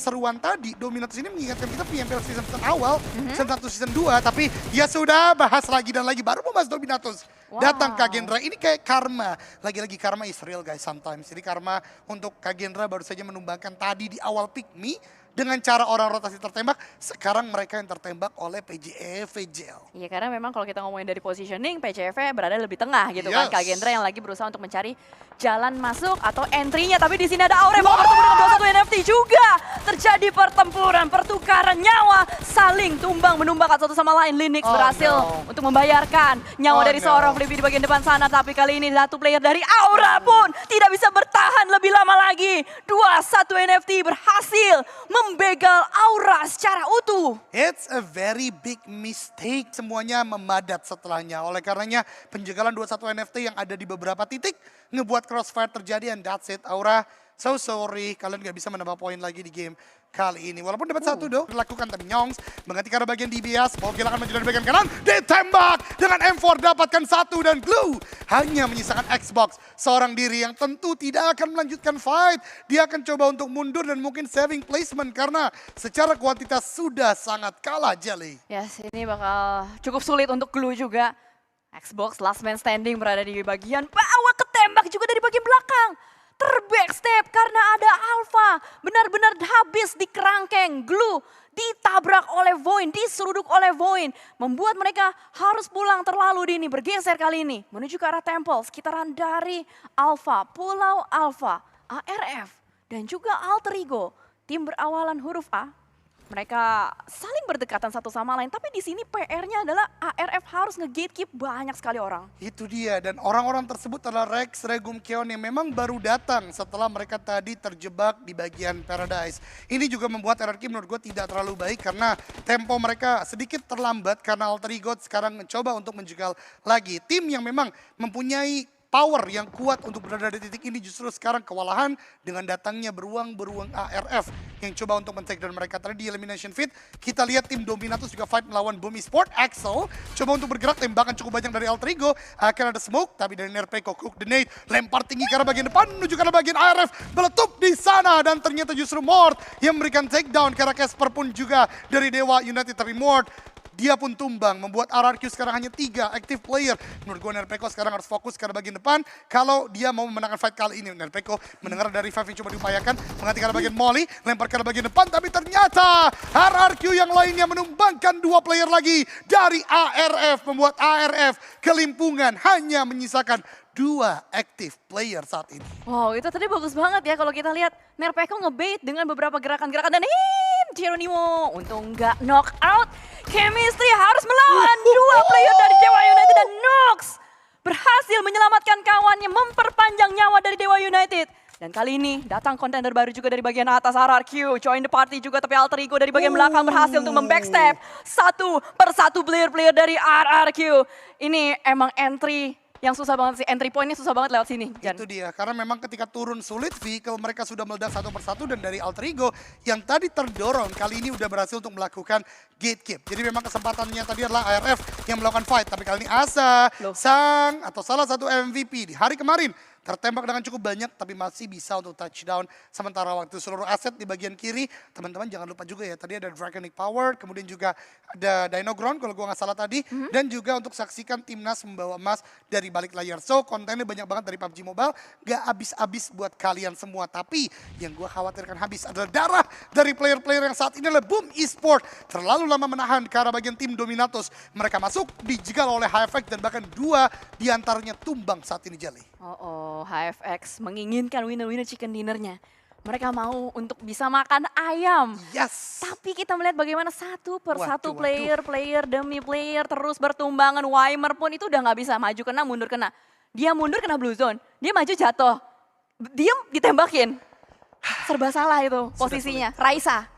keseruan tadi, Dominatus ini mengingatkan kita PMPL season awal, season 1, season 2, tapi ya sudah bahas lagi dan lagi, baru membahas Dominatus. Datang Kagendra, ini kayak karma. Lagi-lagi karma is real guys sometimes. Jadi karma untuk Kagendra baru saja menumbangkan tadi di awal pick me. Dengan cara orang rotasi tertembak, sekarang mereka yang tertembak oleh PJF Gel. Iya, karena memang kalau kita ngomongin dari positioning, PCF berada lebih tengah gitu kan. Kagendra yang lagi berusaha untuk mencari jalan masuk atau entry-nya. Tapi di sini ada Auref mau bertemu dengan 21 NFT juga. Terjadi pertempuran, pertukaran nyawa, saling tumbang menumbangkan satu sama lain. Linux berhasil untuk membayarkan nyawa dari seorang Flippy di bagian depan sana. Tapi kali ini satu player dari Aura pun tidak bisa bertahan lebih lama lagi. 21 NFT berhasil membegal Aura secara utuh. It's a very big mistake. Semuanya memadat setelahnya. Oleh karenanya penjagalan 21 NFT yang ada di beberapa titik ngebuat crossfire terjadi and that's it. Aura, so sorry. Kalian gak bisa menambah poin lagi di game kali ini. Walaupun dapat satu dong dilakukan, tapi Nyongs mengganti karena bagian DBS. Mau kehilangan maju dari bagian kanan. Ditembak dengan M4 dapatkan satu dan Glue hanya menyisakan Xbox. Seorang diri yang tentu tidak akan melanjutkan fight. Dia akan coba untuk mundur dan mungkin saving placement karena secara kuantitas sudah sangat kalah Jelly. Yes, ini bakal cukup sulit untuk Glue juga. Xbox last man standing berada di bagian bawah, ketembak juga dari bagian belakang. Terbackstep karena ada Alpha, benar-benar habis di kerangkeng. Glue ditabrak oleh Void, diseruduk oleh Void. Membuat mereka harus pulang terlalu dini, bergeser kali ini. Menuju ke arah Temple, sekitaran dari Alpha, Pulau Alpha, ARF, dan juga Alter Ego. Tim berawalan huruf A. Mereka saling berdekatan satu sama lain, tapi di sini PR-nya adalah ARF harus nge-gatekeep banyak sekali orang. Itu dia, dan orang-orang tersebut adalah Rex, Regum, Keon yang memang baru datang setelah mereka tadi terjebak di bagian Paradise. Ini juga membuat RRQ menurut gue tidak terlalu baik karena tempo mereka sedikit terlambat karena Alter Ego sekarang mencoba untuk menjegal lagi. Tim yang memang mempunyai power yang kuat untuk berada di titik ini justru sekarang kewalahan dengan datangnya beruang-beruang ARF yang coba untuk men-take down mereka tadi di elimination feed. Kita lihat tim Dominatus juga fight melawan Boom Esport. Axel coba untuk bergerak, tembakan cukup banyak dari Alter Ego. Akan ada smoke, tapi dari Nerpeko cook the nade, lempar tinggi ke arah bagian depan menuju ke arah bagian ARF, meletup di sana dan ternyata justru Mort yang memberikan takedown karena Casper pun juga dari Dewa United Remort. Dia pun tumbang, membuat RRQ sekarang hanya 3 active player. Menurut gue Nerpeko sekarang harus fokus ke bagian depan. Kalau dia mau memenangkan fight kali ini, Nerpeko mendengar dari Five yang coba diupayakan. Mengganti ke bagian Molly, lempar ke bagian depan. Tapi ternyata RRQ yang lainnya menumbangkan 2 player lagi dari ARF. Membuat ARF kelimpungan hanya menyisakan 2 active player saat ini. Wow, itu tadi bagus banget ya kalau kita lihat Nerpeko ngebait dengan beberapa gerakan-gerakan dan Geronimo untung nggak knock out. Chemistry harus melawan 2 player dari Dewa United dan Nox berhasil menyelamatkan kawannya, memperpanjang nyawa dari Dewa United. Dan kali ini datang kontender baru juga dari bagian atas RRQ. Join the party juga tapi Alter Ego dari bagian belakang berhasil untuk membackstep. Satu persatu player-player dari RRQ. Ini emang entry yang susah banget sih, entry point-nya susah banget lewat sini. Jan. Itu dia, karena memang ketika turun sulit, vehicle mereka sudah meledak satu persatu dan dari Alter Ego yang tadi terdorong, kali ini udah berhasil untuk melakukan gatekeep. Jadi memang kesempatannya tadi adalah ARF yang melakukan fight, tapi kali ini Asa, Sang, atau salah satu MVP di hari kemarin, tertembak dengan cukup banyak tapi masih bisa untuk touchdown. Sementara waktu seluruh aset di bagian kiri, teman-teman jangan lupa juga ya, tadi ada Draconic Power, kemudian juga ada Dino Ground kalau gue nggak salah tadi, dan juga untuk saksikan timnas membawa emas dari balik layar. So kontennya banyak banget dari PUBG Mobile, gak habis-habis buat kalian semua. Tapi yang gue khawatirkan habis adalah darah dari player-player yang saat ini adalah Boom Esport. Terlalu lama menahan ke arah bagian tim Dominatus. Mereka masuk, dijegal oleh HFX dan bahkan 2 diantaranya tumbang saat ini Jelly. HFX menginginkan winner-winner chicken dinnernya. Mereka mau untuk bisa makan ayam. Yes. Tapi kita melihat bagaimana satu persatu player demi player terus bertumbangan. Weimer pun itu udah nggak bisa maju kena, mundur kena. Dia mundur kena blue zone, dia maju jatuh. Diem ditembakin. Serba salah itu posisinya. Raisa.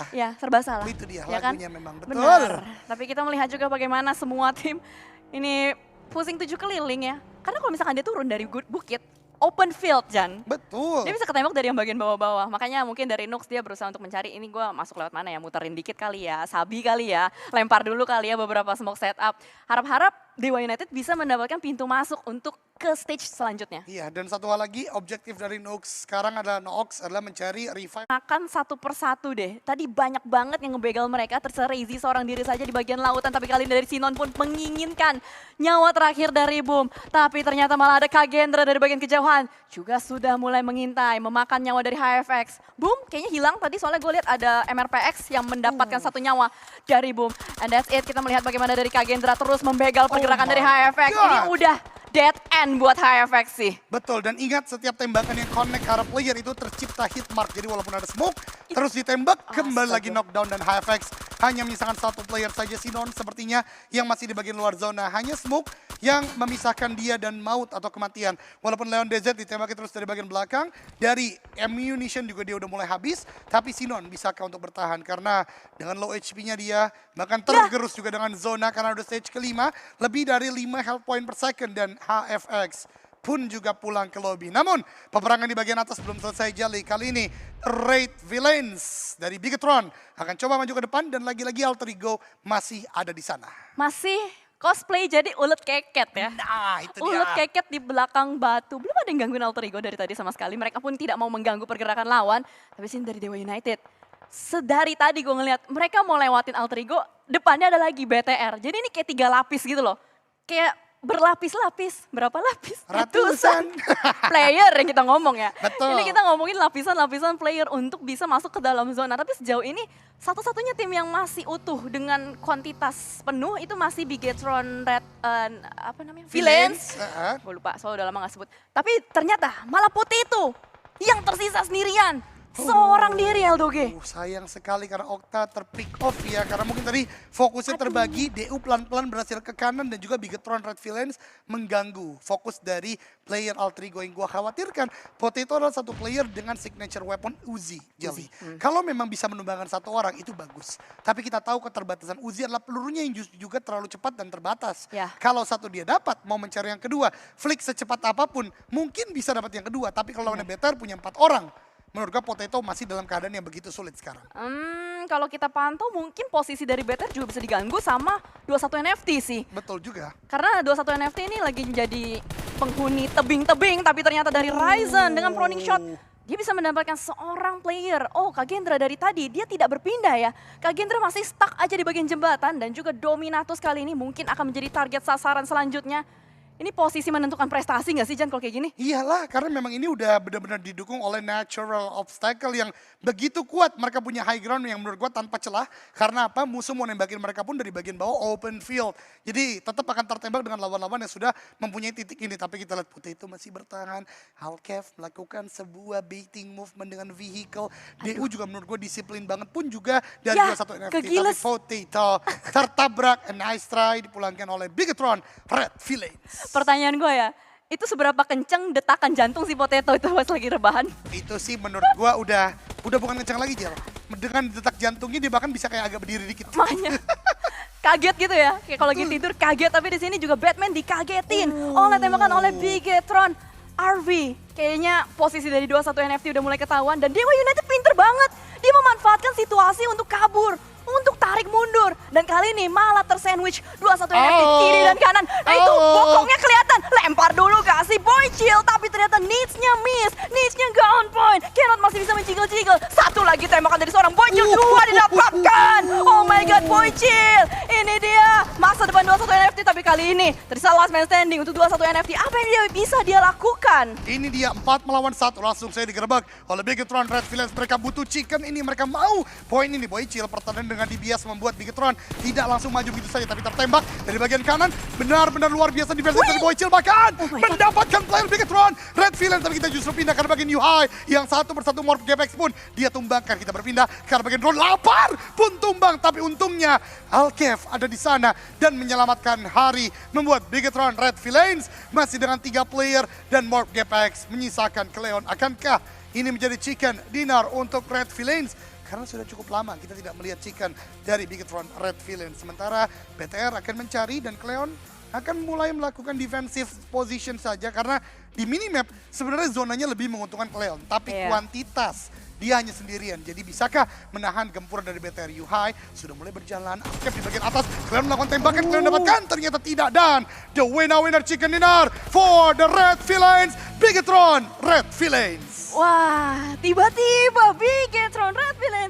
Ya, serba salah. Itu dia ya lagunya kan? memang, betul. Benar. Tapi kita melihat juga bagaimana semua tim ini pusing 7 keliling ya. Karena kalau misalkan dia turun dari bukit, open field, Jan. Betul. Dia bisa ketembak dari yang bagian bawah-bawah. Makanya mungkin dari Nux dia berusaha untuk mencari, ini gue masuk lewat mana ya, muterin dikit kali ya, sabi kali ya, lempar dulu kali ya beberapa smoke setup. Harap-harap Dewa United bisa mendapatkan pintu masuk untuk ke stage selanjutnya. Iya, dan satu hal lagi, objektif dari Nox sekarang adalah Nox mencari revive. Akan satu persatu deh. Tadi banyak banget yang ngebegal mereka, terserah Easy seorang diri saja di bagian lautan. Tapi kali ini dari Sinon pun menginginkan nyawa terakhir dari Boom. Tapi ternyata malah ada Kagendra dari bagian kejauhan. Juga sudah mulai mengintai, memakan nyawa dari HFX. Boom kayaknya hilang tadi soalnya gue lihat ada MRPX yang mendapatkan satu nyawa dari Boom. And that's it, kita melihat bagaimana dari Kagendra terus membegal pergerakan dari HFX. Ini udah dead end buat HFX sih. Betul, dan ingat setiap tembakan yang connect ke arah player itu tercipta hit mark. Jadi walaupun ada smoke, terus ditembak, kembali lagi knockdown. Dan HFX hanya menyisakan satu player saja, Sinon sepertinya yang masih di bagian luar zona. Hanya smoke yang memisahkan dia dan maut atau kematian. Walaupun Leon DZ ditembaki terus dari bagian belakang, dari ammunition juga dia udah mulai habis. Tapi Sinon bisakah untuk bertahan karena dengan low HP-nya dia bahkan tergerus juga dengan zona karena udah stage kelima. Lebih dari 5 health point per second dan HFX pun juga pulang ke lobby. Namun peperangan di bagian atas belum selesai jali. Kali ini Red Villains dari Bigetron akan coba maju ke depan dan lagi-lagi Alter Ego masih ada di sana. Masih cosplay jadi ulet keket ya. Nah, itu dia. Ulet keket di belakang batu. Belum ada yang gangguin Alter Ego dari tadi sama sekali. Mereka pun tidak mau mengganggu pergerakan lawan. Tapi sini dari Dewa United. Sedari tadi gue ngeliat mereka mau lewatin Alter Ego, depannya ada lagi BTR. Jadi ini kayak 3 lapis gitu loh. Kayak berlapis-lapis, berapa lapis? Ratusan. Player yang kita ngomong ya. Betul. Ini kita ngomongin lapisan-lapisan player untuk bisa masuk ke dalam zona. Tapi sejauh ini satu-satunya tim yang masih utuh dengan kuantitas penuh itu masih Bigetron Red, apa namanya? Villains. Gue lupa, soalnya udah lama gak sebut. Tapi ternyata malah Putih itu yang tersisa sendirian. Seorang diri Eldoge. Sayang sekali karena Okta terpick off ya. Karena mungkin tadi fokusnya terbagi. DU pelan-pelan berhasil ke kanan dan juga Bigetron Red Villains mengganggu fokus dari player Alter Ego. Yang gue khawatirkan, Potato adalah satu player dengan signature weapon Uzi. Jelly. Kalau memang bisa menumbangkan satu orang itu bagus. Tapi kita tahu keterbatasan Uzi adalah pelurunya yang juga terlalu cepat dan terbatas. Ya. Kalau satu dia dapat, mau mencari yang kedua, flick secepat apapun, mungkin bisa dapat yang kedua. Tapi kalau lawannya better punya 4 orang. Menurut gue Potato masih dalam keadaan yang begitu sulit sekarang. Kalau kita pantau mungkin posisi dari BTR juga bisa diganggu sama 21 NFT sih. Betul juga. Karena 21 NFT ini lagi menjadi penghuni tebing-tebing tapi ternyata dari Ryzen dengan proning shot. Dia bisa mendapatkan seorang player. Oh, Kagendra dari tadi dia tidak berpindah ya. Kagendra masih stuck aja di bagian jembatan dan juga Dominatus kali ini mungkin akan menjadi target sasaran selanjutnya. Ini posisi menentukan prestasi nggak sih Jan kalau kayak gini? Iyalah, karena memang ini udah benar-benar didukung oleh natural obstacle yang begitu kuat. Mereka punya high ground yang menurut gua tanpa celah. Karena apa? Musuh mau nembakin mereka pun dari bagian bawah open field. Jadi tetap akan tertembak dengan lawan-lawan yang sudah mempunyai titik ini. Tapi kita lihat Putih itu masih bertahan. Halkev melakukan sebuah baiting movement dengan vehicle. DU juga menurut gua disiplin banget pun juga dari Ya, 21 NFT. kegiles. Tapi Potato tertabrak, a nice try dipulangkan oleh Bigetron Red Villains. Pertanyaan gue ya, itu seberapa kenceng detakan jantung si Potato itu pas lagi rebahan? Itu sih menurut gua udah bukan kencang lagi, Jel. Dengan detak jantungnya dia bahkan bisa kayak agak berdiri dikit. Makanya kaget gitu ya, kayak kalau lagi tidur kaget. Tapi di sini juga Batman dikagetin oleh tembakan oleh Bigetron. RV, kayaknya posisi dari 21 NFT udah mulai ketahuan dan Dewa United pinter banget. Dia memanfaatkan situasi untuk kabur, untuk tarik mundur. Dan kali ini malah tersandwich 21 NFT kiri dan kanan. Nah itu bokongnya kelihatan. Lempar dulu kasih Boy Chill, tapi ternyata Needs-nya miss. Needs-nya gak on point. Kenneth masih bisa mencigil-cigil. Satu lagi tembakan dari seorang Boy Chill, 2 didapatkan. Oh my god, Boy Chill. Ini dia masa depan 21 NFT, tapi kali ini tersisa last man standing untuk 21 NFT. Apa yang dia bisa dia lakukan? Ini dia 4 melawan 1, langsung saya digerebek oleh Bigetron Red Villains. Mereka butuh chicken ini, mereka mau poin ini. Boy Chill pertandingan dengan dibias membuat Bigetron tidak langsung maju begitu saja, tapi tertembak dari bagian kanan. Benar-benar luar biasa defense dari Boy Chill, bahkan mendapatkan player Bigetron Red Villains. Tapi kita justru pindah ke bagian New High yang satu persatu morph GPX pun dia tumbangkan. Kita berpindah ke bagian drone, lapar pun tumbang, tapi untungnya Alkev ada di sana dan menyelamatkan hari, membuat Bigetron Red Villains masih dengan 3 player dan morph GPX menyisakan Cleon. Akankah ini menjadi chicken dinner untuk Red Villains? Karena sudah cukup lama kita tidak melihat chicken dari Bigetron Red Villains. Sementara BTR akan mencari dan Cleon akan mulai melakukan defensive position saja. Karena di minimap sebenarnya zonanya lebih menguntungkan Cleon. Tapi kuantitas Dia hanya sendirian. Jadi bisakah menahan gempuran dari BTR Yuhai? Sudah mulai berjalan. Aktif di bagian atas. Kalian melakukan tembakan. Kalian dapatkan. Ternyata tidak. Dan the winner chicken dinner for the Red Villains. Bigetron Red Villains. Wah, tiba-tiba Bigetron Red Villains